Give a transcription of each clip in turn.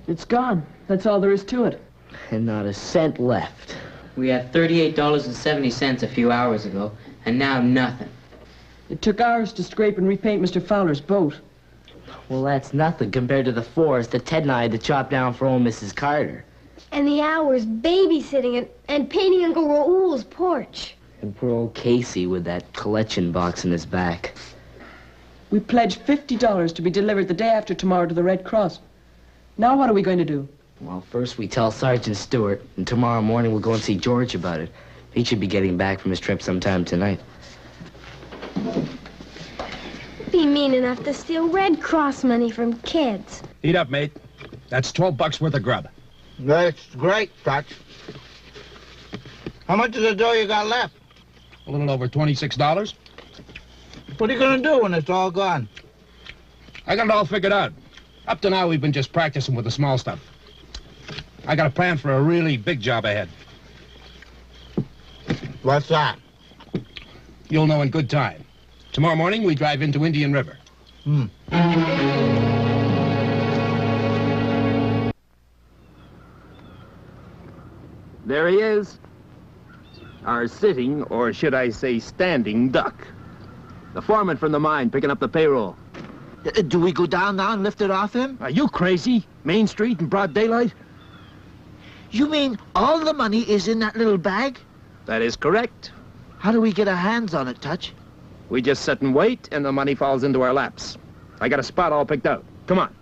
It's gone. That's all there is to it. And not a cent left. We had $38.70 a few hours ago, and now nothing. It took hours to scrape and repaint Mr. Fowler's boat. Well, that's nothing compared to the forest that Ted and I had to chop down for old Mrs. Carter. And the hours babysitting and painting Uncle Raoul's porch. And poor old Casey with that collection box in his back. We pledged $50 to be delivered the day after tomorrow to the Red Cross. Now what are we going to do? Well, first we tell Sergeant Stewart, and tomorrow morning we'll go and see George about it. He should be getting back from his trip sometime tonight. Be mean enough to steal Red Cross money from kids. Eat up, mate. That's $12 worth of grub. That's great, Dutch. How much of the dough you got left? A little over $26. What are you gonna do when it's all gone? I got it all figured out. Up to now, we've been just practicing with the small stuff. I got a plan for a really big job ahead. What's that? You'll know in good time. Tomorrow morning, we drive into Indian River. There he is. Our sitting, or should I say standing, duck. The foreman from the mine picking up the payroll. Do we go down now and lift it off him? Are you crazy? Main Street in broad daylight? You mean all the money is in that little bag? That is correct. How do we get our hands on it, Touch? We just sit and wait, and the money falls into our laps. I got a spot all picked out. Come on.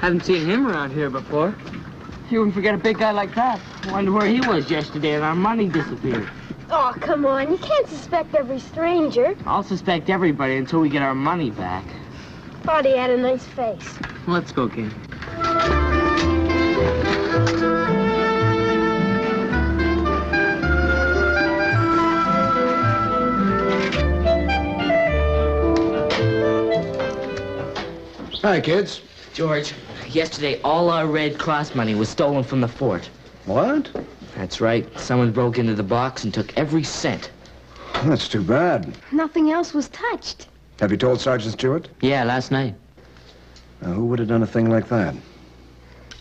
Haven't seen him around here before. You wouldn't forget a big guy like that. Wonder where he was yesterday and our money disappeared. Oh, come on. You can't suspect every stranger. I'll suspect everybody until we get our money back. Thought he had a nice face. Let's go, kid. Hi, kids. George, yesterday all our Red Cross money was stolen from the fort. What? That's right. Someone broke into the box and took every cent. That's too bad. Nothing else was touched. Have you told Sergeant Stewart? Yeah, last night. Now, who would have done a thing like that?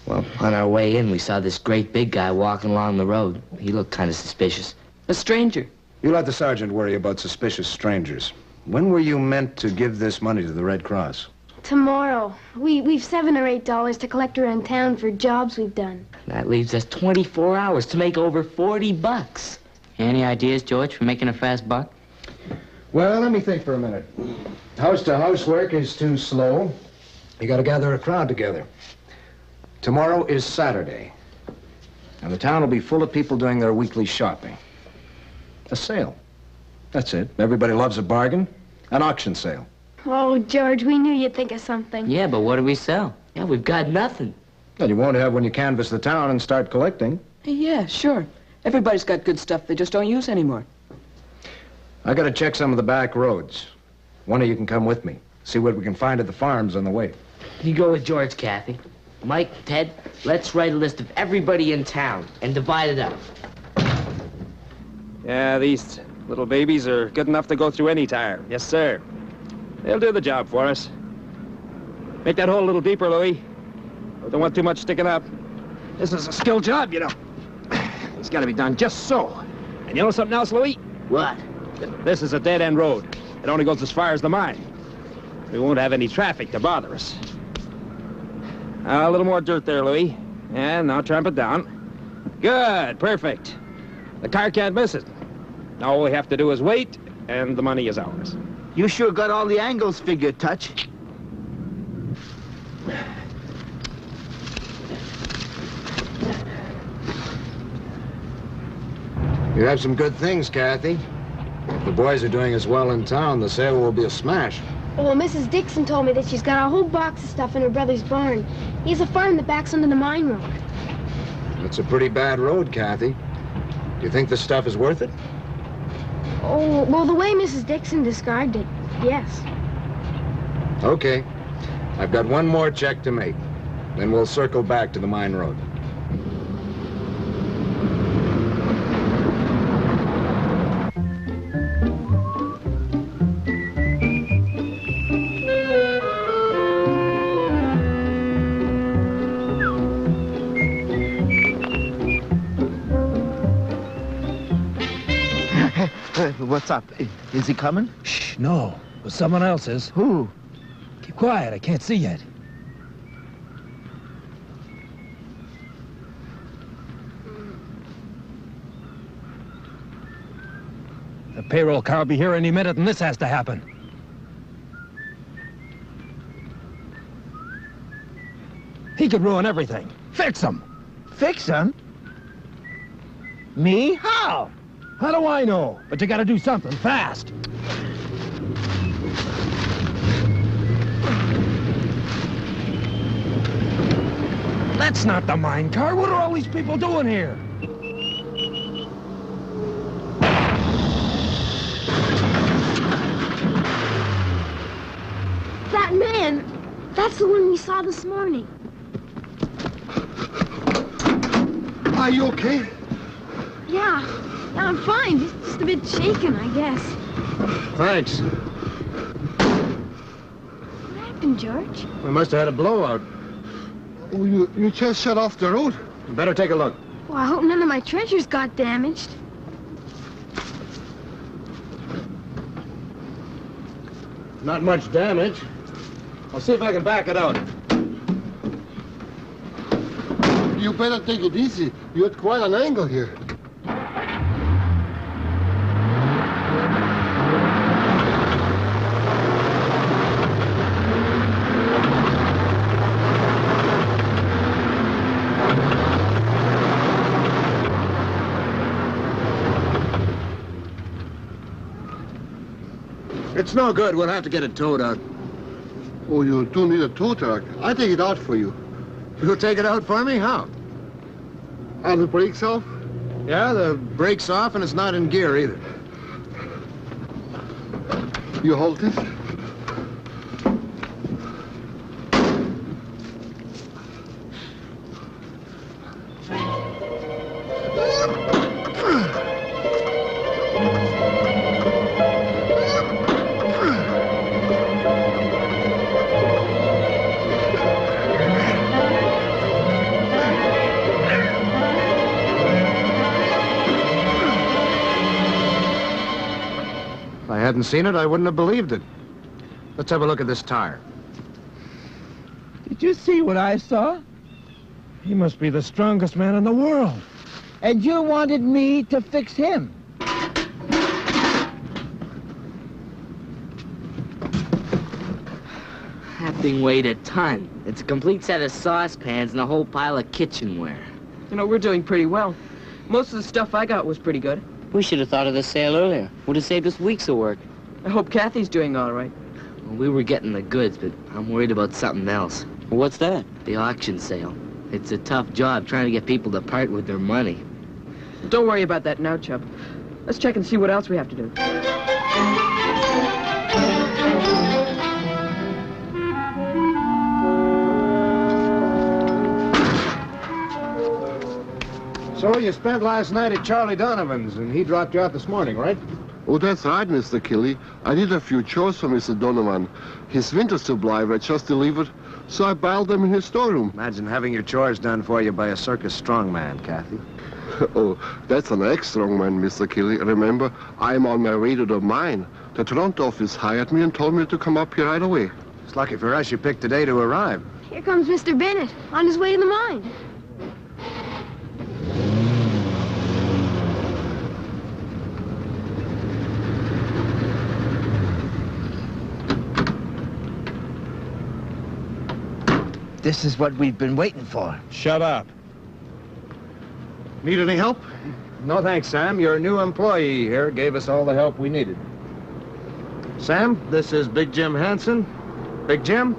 Well, on our way in, we saw this great big guy walking along the road. He looked kind of suspicious. A stranger. You let the sergeant worry about suspicious strangers. When were you meant to give this money to the Red Cross? Tomorrow. We've $7 or $8 to collect around town for jobs we've done. That leaves us 24 hours to make over $40. Any ideas, George, for making a fast buck? Well, let me think for a minute. House-to-house work is too slow. You gotta gather a crowd together. Tomorrow is Saturday. And the town will be full of people doing their weekly shopping. A sale. That's it. Everybody loves a bargain. An auction sale. Oh, George, we knew you'd think of something. Yeah, but what do we sell? Yeah, we've got nothing. Well, you won't have when you canvass the town and start collecting. Yeah, sure. Everybody's got good stuff they just don't use anymore. I gotta check some of the back roads. One of you can come with me. See what we can find at the farms on the way. You go with George, Kathy. Mike, Ted, let's write a list of everybody in town and divide it up. Yeah, these little babies are good enough to go through any tire. Yes, sir. They'll do the job for us. Make that hole a little deeper, Louis. I don't want too much sticking up. This is a skill job, you know. It's got to be done just so. And you know something else, Louis? What? This is a dead-end road. It only goes as far as the mine. We won't have any traffic to bother us. A little more dirt there, Louis. And now tramp it down. Good, perfect. The car can't miss it. All we have to do is wait, and the money is ours. You sure got all the angles figured, Touch. You have some good things, Kathy. If the boys are doing as well in town, the sale will be a smash. Well, Mrs. Dixon told me that she's got a whole box of stuff in her brother's barn. He has a farm that backs under the mine road. It's a pretty bad road, Kathy. Do you think this stuff is worth it? Oh, well, the way Mrs. Dixon described it, yes. Okay. I've got one more check to make. Then we'll circle back to the mine road. What's up? Is he coming? Shh, no. But someone else is. Who? Keep quiet, I can't see yet. The payroll car will be here any minute, and this has to happen. He could ruin everything. Fix him! Fix him? Me? How? How do I know? But you gotta do something fast. That's not the mine car. What are all these people doing here? That man, that's the one we saw this morning. Are you okay? Yeah, I'm fine. Just a bit shaken, I guess. Thanks. What happened, George? We must have had a blowout. Oh, you just shut off the road. You better take a look. Well, I hope none of my treasures got damaged. Not much damage. I'll see if I can back it out. You better take it easy. You're at quite an angle here. It's no good. We'll have to get it towed out. Oh, you do need a tow truck. I take it out for you. You'll take it out for me? How? Are the brakes off? Yeah, the brake's off and it's not in gear either. You hold this? If I hadn't seen it, I wouldn't have believed it. Let's have a look at this tire. Did you see what I saw? He must be the strongest man in the world. And you wanted me to fix him. That thing weighed a ton. It's a complete set of saucepans and a whole pile of kitchenware. You know, we're doing pretty well. Most of the stuff I got was pretty good. We should have thought of this sale earlier. Would have saved us weeks of work. I hope Kathy's doing all right. Well, we were getting the goods, but I'm worried about something else. What's that? The auction sale. It's a tough job trying to get people to part with their money. Don't worry about that now, Chub. Let's check and see what else we have to do. So you spent last night at Charlie Donovan's, and he dropped you out this morning, right? Oh, that's right, Mr. Kelly. I did a few chores for Mr. Donovan. His winter supply were just delivered, so I piled them in his storeroom. Imagine having your chores done for you by a circus strongman, Kathy. Oh, that's an ex-strongman, Mr. Kelly. Remember, I'm on my way to the mine. The Toronto office hired me and told me to come up here right away. It's lucky for us you picked the day to arrive. Here comes Mr. Bennett on his way to the mine. This is what we've been waiting for. Shut up. Need any help? No thanks, Sam. Your new employee here gave us all the help we needed. Sam, this is Big Jim Hansen. Big Jim,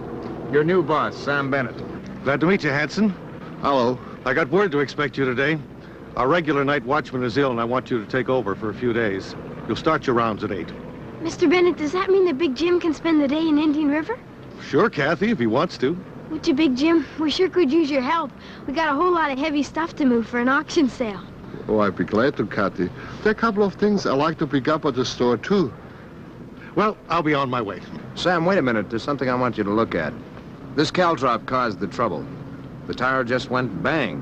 your new boss, Sam Bennett. Glad to meet you, Hansen. Hello. I got word to expect you today. Our regular night watchman is ill, and I want you to take over for a few days. You'll start your rounds at 8. Mr. Bennett, does that mean that Big Jim can spend the day in Indian River? Sure, Kathy, if he wants to. Would you, Big Jim? We sure could use your help. We got a whole lot of heavy stuff to move for an auction sale. Oh, I'd be glad to, Kathy. There are a couple of things I like to pick up at the store, too. Well, I'll be on my way. Sam, wait a minute. There's something I want you to look at. This caltrop caused the trouble. The tire just went bang.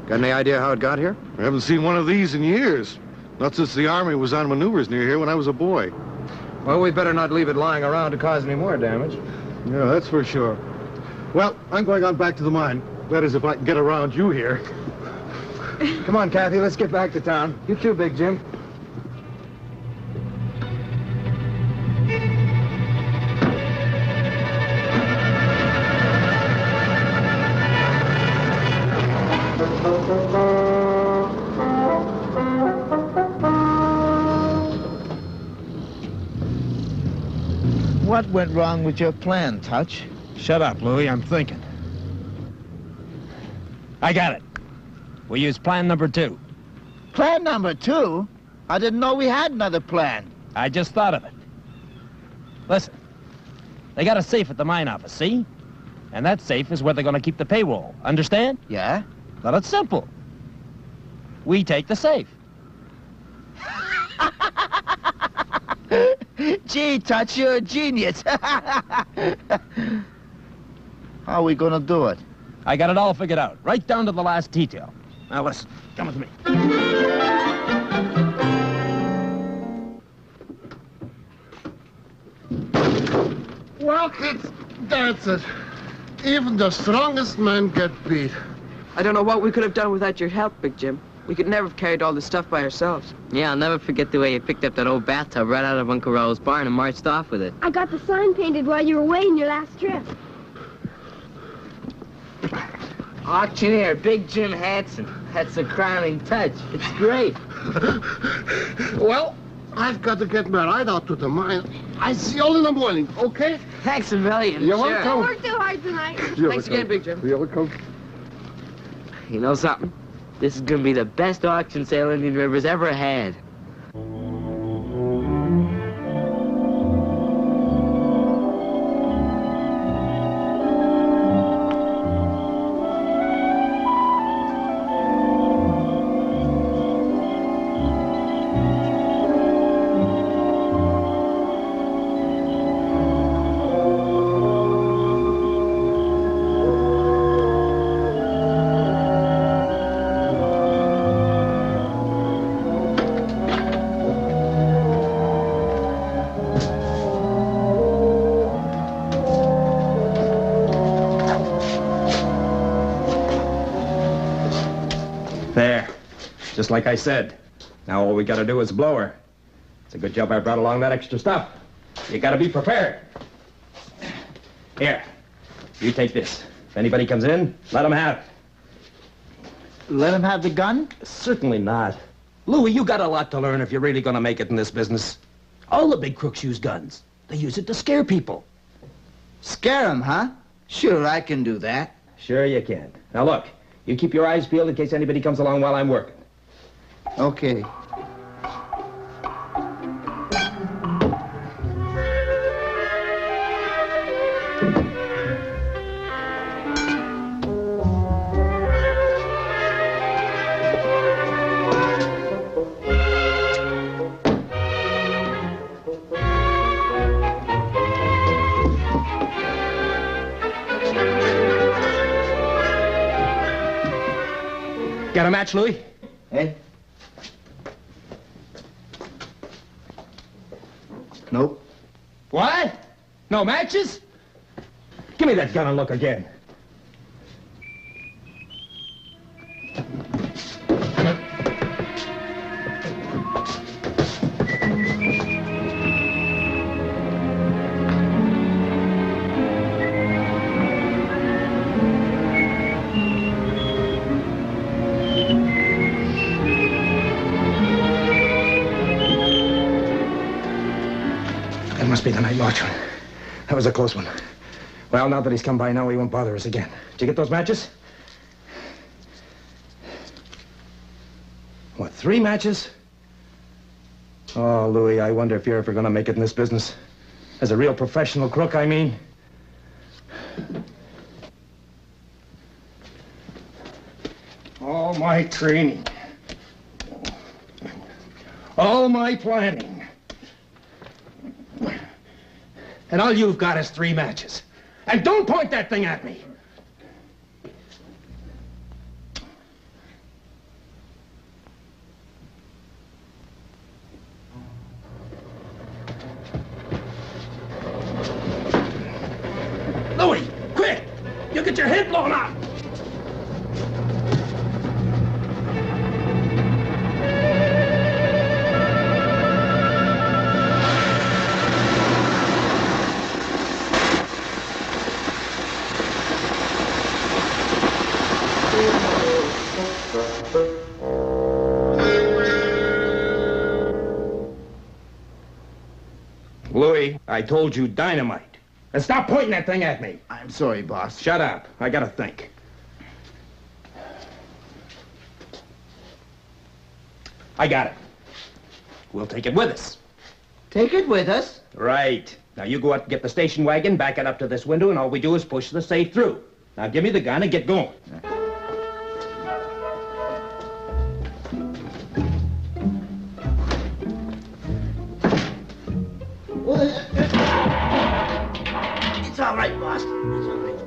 Got any idea how it got here? I haven't seen one of these in years. Not since the Army was on maneuvers near here when I was a boy. Well, we better not leave it lying around to cause any more damage. Yeah, that's for sure. Well, I'm going on back to the mine. That is, if I can get around you here. Come on, Kathy, let's get back to town. You too, Big Jim. What went wrong with your plan, Touch? Shut up, Louie. I'm thinking. I got it. We use plan number 2. Plan number 2? I didn't know we had another plan. I just thought of it. Listen, they got a safe at the mine office, see? And that safe is where they're going to keep the payroll. Understand? Yeah? Well, it's simple. We take the safe. Gee, Touch, you're a genius. How are we gonna do it? I got it all figured out, right down to the last detail. Now listen, come with me. Well, kids, that's it. Even the strongest men get beat. I don't know what we could have done without your help, Big Jim. We could never have carried all this stuff by ourselves. Yeah, I'll never forget the way you picked up that old bathtub right out of Uncle Raoul's barn and marched off with it. I got the sign painted while you were away in your last trip. Auctioneer, Big Jim Hansen. That's the crowning touch. It's great. Well, I've got to get my ride out to the mine. I see you all in the morning, okay? Thanks a million. You're Sure. welcome. Worked too hard tonight. Thanks again, Big Jim. You're welcome. You know something? This is going to be the best auction sale Indian River's ever had. There. Just like I said. Now all we gotta do is blow her. It's a good job I brought along that extra stuff. You gotta be prepared. Here. You take this. If anybody comes in, let them have it. Let him have the gun? Certainly not. Louie, you got a lot to learn if you're really gonna make it in this business. All the big crooks use guns. They use it to scare people. Scare him, huh? Sure, I can do that. Sure you can. Now look, you keep your eyes peeled in case anybody comes along while I'm working. Okay. Got a match, Louie? Eh? Nope. What? No matches? Give me that gun and look again. That must be the night watchman. That was a close one. Well, now that he's come by now, he won't bother us again. Did you get those matches? What, 3 matches? Oh, Louis, I wonder if you're ever going to make it in this business. As a real professional crook, I mean. All my training. All my planning. And all you've got is 3 matches. And don't point that thing at me! Louis, quick! You'll get your head blown off! Louis, I told you dynamite. And stop pointing that thing at me. I'm sorry, boss. Shut up. I gotta think. I got it. We'll take it with us. Take it with us? Right. Now you go out and get the station wagon, back it up to this window, and all we do is push the safe through. Now give me the gun and get going. It's all right, boss. It's all right.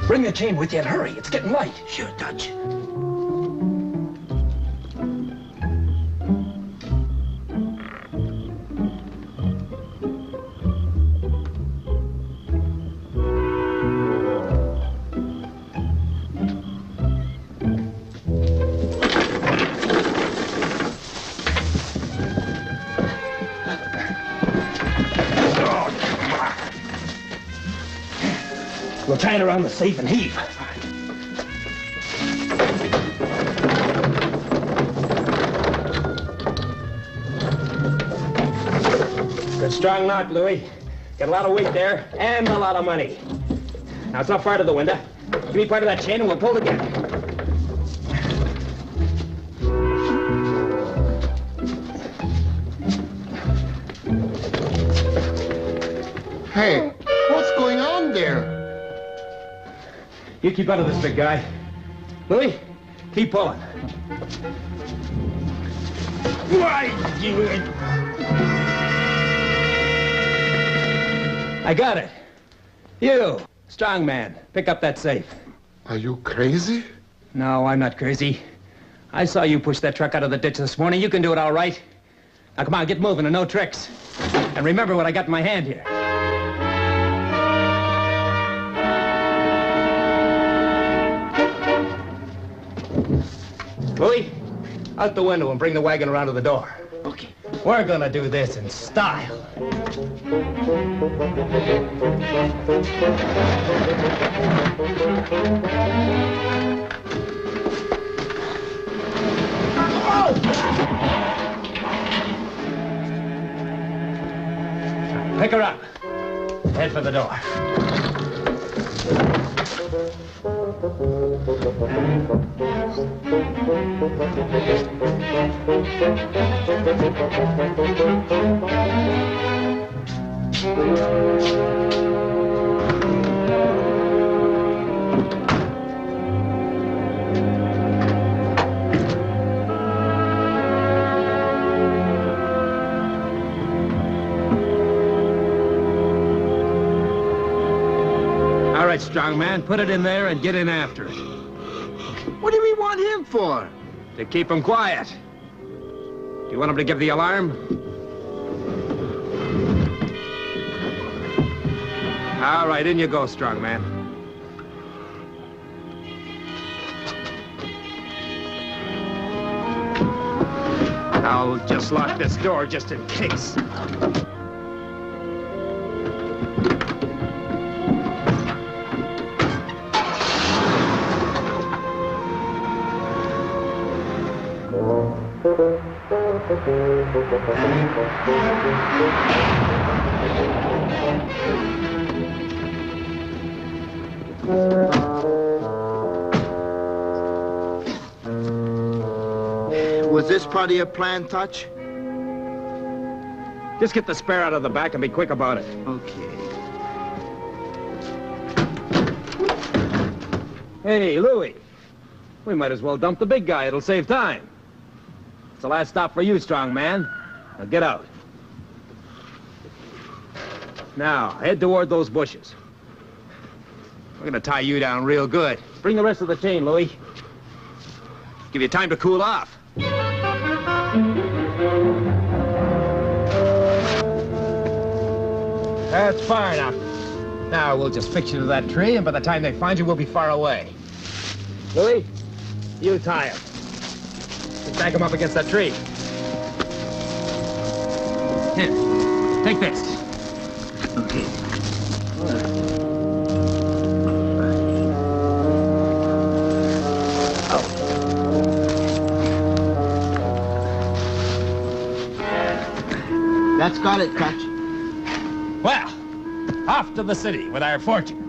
Bring the chain with you and hurry. It's getting light. Sure, Dutch. We'll tie it around the safe and heave. Good strong knot, Louis. Got a lot of weight there and a lot of money. Now it's not far to the window. Give me part of that chain and we'll pull together. Hey, what's going on there? You keep out of this, big guy. Louis, keep pulling. Why, you... I got it. You, strong man, pick up that safe. Are you crazy? No, I'm not crazy. I saw you push that truck out of the ditch this morning. You can do it all right. Now, come on, get moving and no tricks. And remember what I got in my hand here. Louis, out the window and bring the wagon around to the door. Okay. We're gonna do this in style. Pick her up. Head for the door. All right, strong man, put it in there and get in after it. What do we want him for? To keep him quiet. Do you want him to give the alarm? All right, in you go, strong man. I'll just lock this door just in case. Was this part of your plan, Touch? Just get the spare out of the back and be quick about it. Okay. Hey, Louie. We might as well dump the big guy. It'll save time. It's the last stop for you, strong man. Now get out. Now, head toward those bushes. We're gonna tie you down real good. Bring the rest of the chain, Louie. Give you time to cool off. That's far enough. Now we'll just fix you to that tree, and by the time they find you, we'll be far away. Louie, you tie him. Just back him up against that tree. Here, take this. Okay. That's got it, Touch. Well, off to the city with our fortune.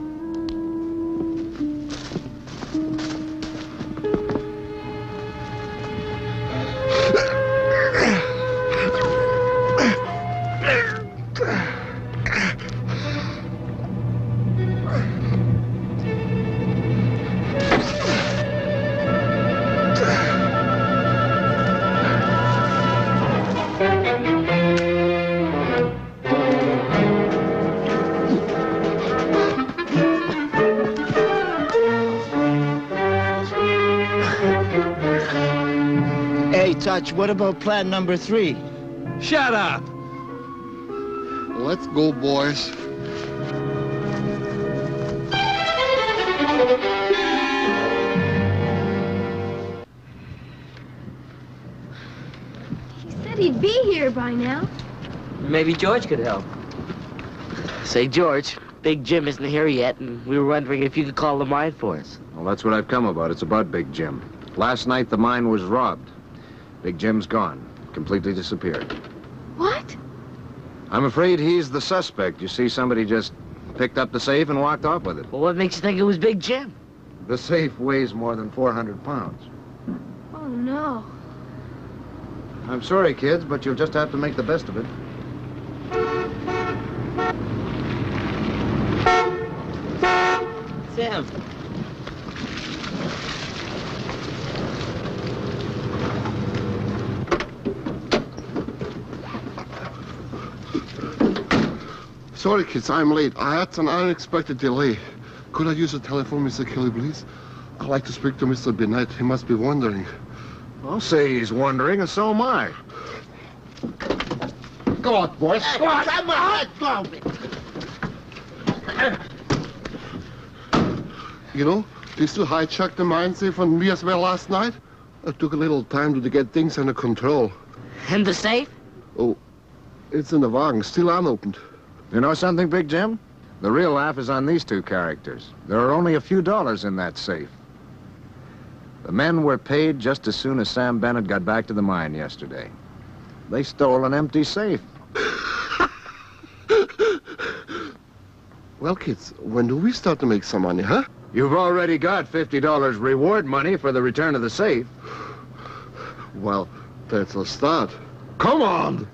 Hey, Touch, what about plan number 3? Shut up! Let's go, boys. He said he'd be here by now. Maybe George could help. Say, George, Big Jim isn't here yet, and we were wondering if you could call the mine for us. Well, that's what I've come about. It's about Big Jim. Last night, the mine was robbed. Big Jim's gone. Completely disappeared. What? I'm afraid he's the suspect. You see, somebody just picked up the safe and walked off with it. Well, what makes you think it was Big Jim? The safe weighs more than 400 pounds. Oh, no. I'm sorry, kids, but you'll just have to make the best of it. Sam. Sorry, kids, I'm late. I had an unexpected delay. Could I use the telephone, Mr. Kelly, please? I'd like to speak to Mr. Bennett. He must be wondering. I'll say he's wondering, and so am I. Go on, boys. Go on. Come on, go. You know, they still hijacked the mine safe on me as well last night. It took a little time to get things under control. And the safe? Oh, it's in the wagon, still unopened. You know something, Big Jim? The real laugh is on these two characters. There are only a few dollars in that safe. The men were paid just as soon as Sam Bennett got back to the mine yesterday. They stole an empty safe. Well, kids, when do we start to make some money, huh? You've already got $50 reward money for the return of the safe. Well, that's a start. Come on!